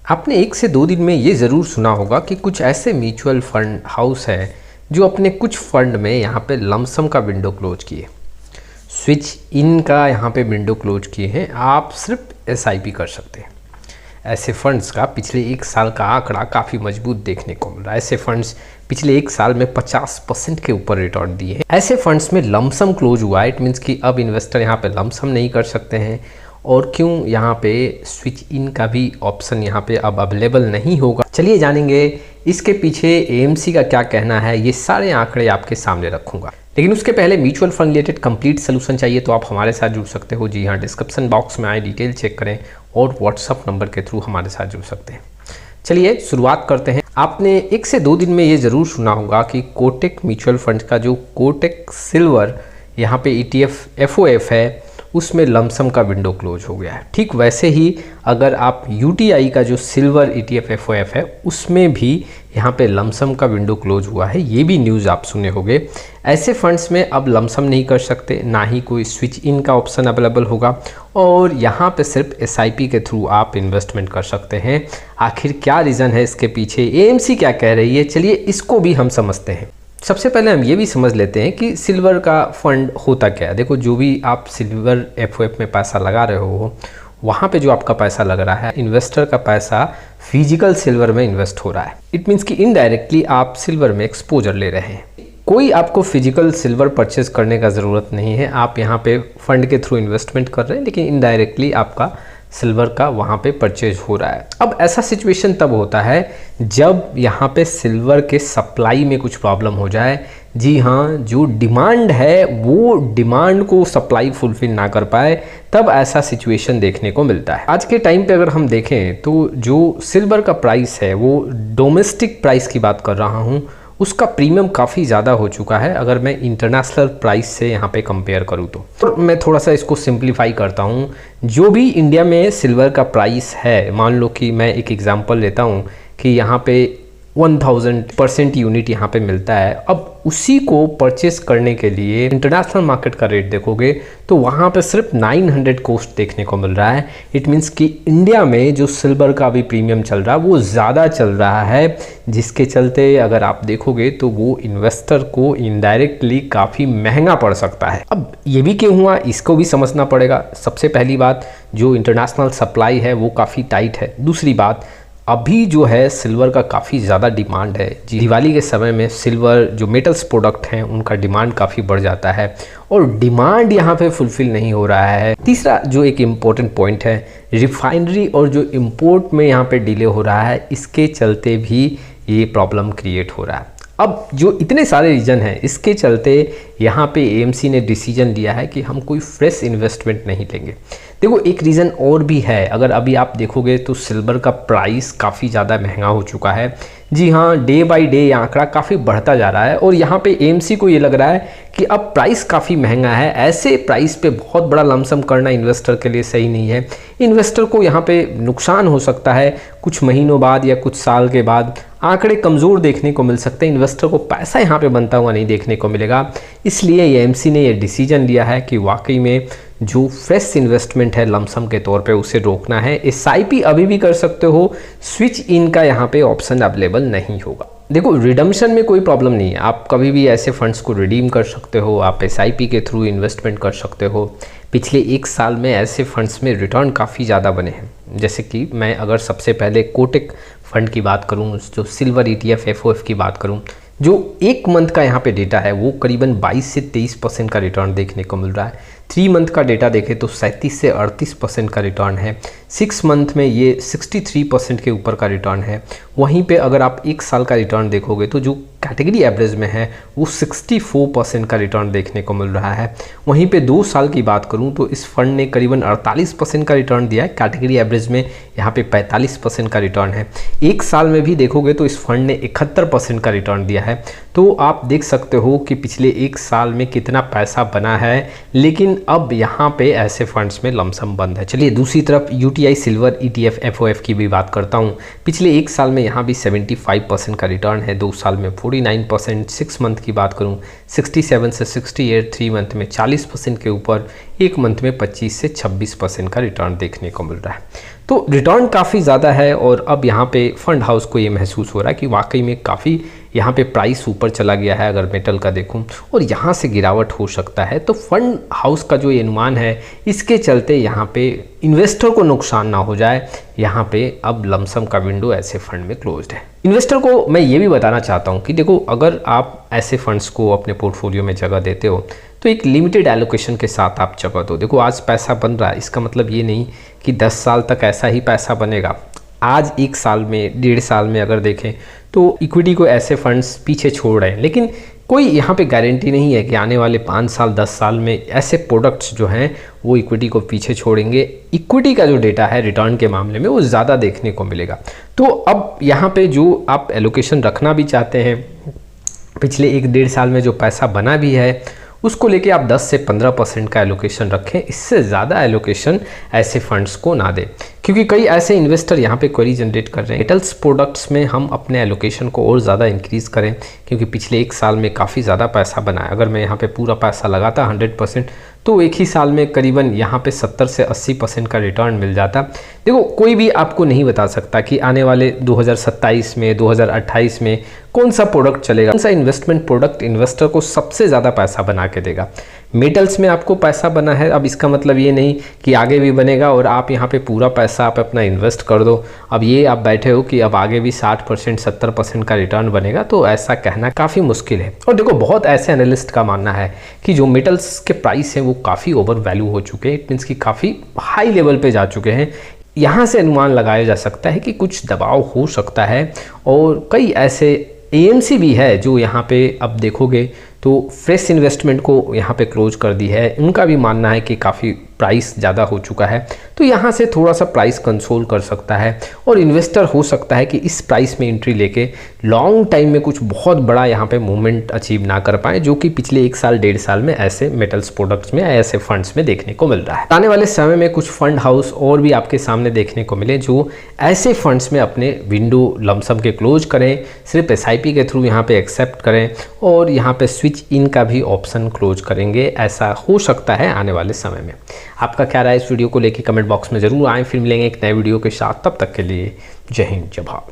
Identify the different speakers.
Speaker 1: आपने 1 से 2 दिन में ये ज़रूर सुना होगा कि कुछ ऐसे म्यूचुअल फंड हाउस है जो अपने कुछ फंड में यहाँ पे लमसम का विंडो क्लोज किए, स्विच इन का यहाँ पे विंडो क्लोज किए हैं। आप सिर्फ एसआईपी कर सकते हैं। ऐसे फंड्स का पिछले 1 साल का आंकड़ा काफ़ी मजबूत देखने को मिल रहा है। ऐसे फंड्स पिछले 1 साल में 50% के ऊपर रिटर्न दिए हैं। ऐसे फंड्स में लमसम क्लोज हुआ है। इट मीन्स कि अब इन्वेस्टर यहाँ पे लमसम नहीं कर सकते हैं। और क्यों यहाँ पे स्विच इन का भी ऑप्शन यहाँ पे अब अवेलेबल नहीं होगा, चलिए जानेंगे। इसके पीछे एएमसी का क्या कहना है, ये सारे आंकड़े आपके सामने रखूंगा। लेकिन उसके पहले mutual fund related complete solution चाहिए तो आप हमारे साथ जुड़ सकते हो। जी हाँ, डिस्क्रिप्शन बॉक्स में आए डिटेल चेक करें और व्हाट्सअप नंबर के थ्रू हमारे साथ जुड़ सकते हैं। चलिए शुरुआत करते हैं। आपने 1 से 2 दिन में ये ज़रूर सुना होगा कि कोटक म्यूचुअल फंड का जो कोटक सिल्वर यहाँ पे ETF FOF है उसमें लमसम का विंडो क्लोज हो गया है। ठीक वैसे ही अगर आप UTI का जो सिल्वर ETF FOF है उसमें भी यहाँ पे लमसम का विंडो क्लोज हुआ है। ये भी न्यूज़ आप सुने होंगे। ऐसे फंड्स में अब लमसम नहीं कर सकते, ना ही कोई स्विच इन का ऑप्शन अवेलेबल होगा और यहाँ पे सिर्फ SIP के थ्रू आप इन्वेस्टमेंट कर सकते हैं। आखिर क्या रीज़न है इसके पीछे, AMC क्या कह रही है, चलिए इसको भी हम समझते हैं। सबसे पहले हम ये भी समझ लेते हैं कि सिल्वर का फंड होता क्या है। देखो, जो भी आप सिल्वर FOF में पैसा लगा रहे हो वहाँ पे जो आपका पैसा लग रहा है, इन्वेस्टर का पैसा फिजिकल सिल्वर में इन्वेस्ट हो रहा है। इट मीन्स कि इनडायरेक्टली आप सिल्वर में एक्सपोजर ले रहे हैं। कोई आपको फिजिकल सिल्वर परचेज करने का ज़रूरत नहीं है। आप यहाँ पे फंड के थ्रू इन्वेस्टमेंट कर रहे हैं लेकिन इनडायरेक्टली आपका सिल्वर का वहाँ पे परचेज हो रहा है। अब ऐसा सिचुएशन तब होता है जब यहाँ पे सिल्वर के सप्लाई में कुछ प्रॉब्लम हो जाए। जी हाँ, जो डिमांड है वो डिमांड को सप्लाई फुलफिल ना कर पाए, तब ऐसा सिचुएशन देखने को मिलता है। आज के टाइम पे अगर हम देखें तो जो सिल्वर का प्राइस है, वो डोमेस्टिक प्राइस की बात कर रहा हूँ, उसका प्रीमियम काफ़ी ज़्यादा हो चुका है अगर मैं इंटरनेशनल प्राइस से यहाँ पे कंपेयर करूँ तो मैं थोड़ा सा इसको सिंप्लीफाई करता हूँ। जो भी इंडिया में सिल्वर का प्राइस है, मान लो कि मैं एक एग्जांपल लेता हूँ कि यहाँ पे 1000% यूनिट यहाँ पे मिलता है। अब उसी को परचेस करने के लिए इंटरनेशनल मार्केट का रेट देखोगे तो वहाँ पे सिर्फ 900 कॉस्ट देखने को मिल रहा है। इट मीन्स कि इंडिया में जो सिल्वर का अभी प्रीमियम चल रहा है वो ज़्यादा चल रहा है, जिसके चलते अगर आप देखोगे तो वो इन्वेस्टर को इनडायरेक्टली काफ़ी महंगा पड़ सकता है। अब ये भी क्यों हुआ, इसको भी समझना पड़ेगा। सबसे पहली बात, जो इंटरनेशनल सप्लाई है वो काफ़ी टाइट है। दूसरी बात, अभी जो है सिल्वर का काफ़ी ज़्यादा डिमांड है। जी, दिवाली के समय में सिल्वर जो मेटल्स प्रोडक्ट हैं उनका डिमांड काफ़ी बढ़ जाता है और डिमांड यहाँ पे फुलफिल नहीं हो रहा है। तीसरा जो एक इम्पोर्टेंट पॉइंट है, रिफाइनरी और जो इम्पोर्ट में यहाँ पे डिले हो रहा है, इसके चलते भी ये प्रॉब्लम क्रिएट हो रहा है। अब जो इतने सारे रीज़न हैं, इसके चलते यहाँ पे AMC ने डिसीजन लिया है कि हम कोई फ्रेश इन्वेस्टमेंट नहीं लेंगे। देखो, एक रीज़न और भी है। अगर अभी आप देखोगे तो सिल्वर का प्राइस काफ़ी ज़्यादा महंगा हो चुका है। जी हाँ, डे बाय डे ये आंकड़ा काफ़ी बढ़ता जा रहा है और यहाँ पे AMC को ये लग रहा है कि अब प्राइस काफ़ी महंगा है। ऐसे प्राइस पे बहुत बड़ा लमसम करना इन्वेस्टर के लिए सही नहीं है। इन्वेस्टर को यहाँ पे नुकसान हो सकता है कुछ महीनों बाद या कुछ साल के बाद। आंकड़े कमज़ोर देखने को मिल सकते हैं, इन्वेस्टर को पैसा यहाँ पे बनता हुआ नहीं देखने को मिलेगा। इसलिए AMC ने ये डिसीजन लिया है कि वाकई में जो फ्रेश इन्वेस्टमेंट है लमसम के तौर पे उसे रोकना है। SIP अभी भी कर सकते हो, स्विच इन का यहाँ पे ऑप्शन अवेलेबल नहीं होगा। देखो, रिडम्पशन में कोई प्रॉब्लम नहीं है। आप कभी भी ऐसे फंड्स को रिडीम कर सकते हो, आप SIP के थ्रू इन्वेस्टमेंट कर सकते हो। पिछले 1 साल में ऐसे फंड्स में रिटर्न काफ़ी ज़्यादा बने हैं। जैसे कि मैं अगर सबसे पहले कोटक फंड की बात करूँ, जो सिल्वर ETF FOF की बात करूँ, जो 1 मंथ का यहाँ पे डेटा है वो करीबन 22 से 23% का रिटर्न देखने को मिल रहा है। 3 मंथ का डेटा देखें तो 37 से 38% का रिटर्न है। 6 मंथ में ये 63% के ऊपर का रिटर्न है। वहीं पे अगर आप 1 साल का रिटर्न देखोगे तो जो कैटेगरी एवरेज में है वो 64% का रिटर्न देखने को मिल रहा है। वहीं पे 2 साल की बात करूं तो इस फंड ने करीबन 48% का रिटर्न दिया है। कैटेगरी एवरेज में यहाँ पे 45% का रिटर्न है। 1 साल में भी देखोगे तो इस फंड ने 71% का रिटर्न दिया है। तो आप देख सकते हो कि पिछले 1 साल में कितना पैसा बना है, लेकिन अब यहाँ पे ऐसे फंड्स में लमसम बंद है। चलिए दूसरी तरफ UTI सिल्वर ETF FOF की भी बात करता हूँ। पिछले 1 साल में यहाँ भी 75% का रिटर्न है, 2 साल में 40 49%, 6 मंथ की बात करूं 67 से 68, 3 मंथ में 40% के ऊपर, 1 मंथ में 25 से 26% का रिटर्न देखने को मिल रहा है। तो रिटर्न काफ़ी ज़्यादा है और अब यहाँ पे फंड हाउस को ये महसूस हो रहा है कि वाकई में काफ़ी यहाँ पे प्राइस ऊपर चला गया है अगर मेटल का देखूं, और यहाँ से गिरावट हो सकता है। तो फंड हाउस का जो ये अनुमान है, इसके चलते यहाँ पे इन्वेस्टर को नुकसान ना हो जाए, यहाँ पे अब लमसम का विंडो ऐसे फंड में क्लोज्ड है। इन्वेस्टर को मैं ये भी बताना चाहता हूँ कि देखो, अगर आप ऐसे फंड्स को अपने पोर्टफोलियो में जगह देते हो तो एक लिमिटेड एलोकेशन के साथ आप जगह दो। देखो, आज पैसा बन रहा है, इसका मतलब ये नहीं कि 10 साल तक ऐसा ही पैसा बनेगा। आज 1 साल में, 1.5 साल में अगर देखें तो इक्विटी को ऐसे फंड्स पीछे छोड़ रहे हैं, लेकिन कोई यहाँ पे गारंटी नहीं है कि आने वाले 5 साल 10 साल में ऐसे प्रोडक्ट्स जो हैं वो इक्विटी को पीछे छोड़ेंगे। इक्विटी का जो डेटा है रिटर्न के मामले में वो ज़्यादा देखने को मिलेगा। तो अब यहाँ पे जो आप एलोकेशन रखना भी चाहते हैं, पिछले 1-1.5 साल में जो पैसा बना भी है उसको लेके आप 10 से 15% का एलोकेशन रखें। इससे ज़्यादा एलोकेशन ऐसे फंड्स को ना दें, क्योंकि कई ऐसे इन्वेस्टर यहाँ पे क्वेरी जनरेट कर रहे हैं मेटल्स प्रोडक्ट्स में हम अपने एलोकेशन को और ज़्यादा इंक्रीज़ करें, क्योंकि पिछले 1 साल में काफ़ी ज़्यादा पैसा बना है। अगर मैं यहाँ पे पूरा पैसा लगाता 100% तो एक ही साल में करीबन यहाँ पे 70 से 80% का रिटर्न मिल जाता। देखो, कोई भी आपको नहीं बता सकता कि आने वाले 2027 में, 2028 में कौन सा प्रोडक्ट चलेगा, कौन सा इन्वेस्टमेंट प्रोडक्ट इन्वेस्टर को सबसे ज़्यादा पैसा बना के देगा। मेटल्स में आपको पैसा बना है, अब इसका मतलब ये नहीं कि आगे भी बनेगा और आप यहाँ पे पूरा पैसा आप अपना इन्वेस्ट कर दो, अब ये आप बैठे हो कि अब आगे भी 60% 70% का रिटर्न बनेगा, तो ऐसा कहना काफ़ी मुश्किल है। और देखो, बहुत ऐसे एनालिस्ट का मानना है कि जो मेटल्स के प्राइस हैं वो काफ़ी ओवर वैल्यू हो चुके हैं, इट मीन्स कि काफ़ी हाई लेवल पे जा चुके हैं। यहाँ से अनुमान लगाया जा सकता है कि कुछ दबाव हो सकता है, और कई ऐसे एएमसी भी है जो यहाँ पे अब देखोगे तो फ्रेश इन्वेस्टमेंट को यहाँ पे क्लोज कर दी है। उनका भी मानना है कि काफ़ी प्राइस ज़्यादा हो चुका है, तो यहाँ से थोड़ा सा प्राइस कंसोल कर सकता है, और इन्वेस्टर हो सकता है कि इस प्राइस में एंट्री लेके लॉन्ग टाइम में कुछ बहुत बड़ा यहाँ पे मूवमेंट अचीव ना कर पाए, जो कि पिछले 1 साल 1.5 साल में ऐसे मेटल्स प्रोडक्ट्स में, ऐसे फंड्स में देखने को मिल रहा है। आने वाले समय में कुछ फंड हाउस और भी आपके सामने देखने को मिले जो ऐसे फंड्स में अपने विंडो लमसम के क्लोज करें, सिर्फ SIP के थ्रू यहाँ पे एक्सेप्ट करें, और यहाँ पे स्विच इन का भी ऑप्शन क्लोज करेंगे। ऐसा हो सकता है आने वाले समय में। आपका क्या राय इस वीडियो को लेके कमेंट बॉक्स में ज़रूर आएँ। फिर मिलेंगे एक नए वीडियो के साथ, तब तक के लिए जय हिंद, जय भारत।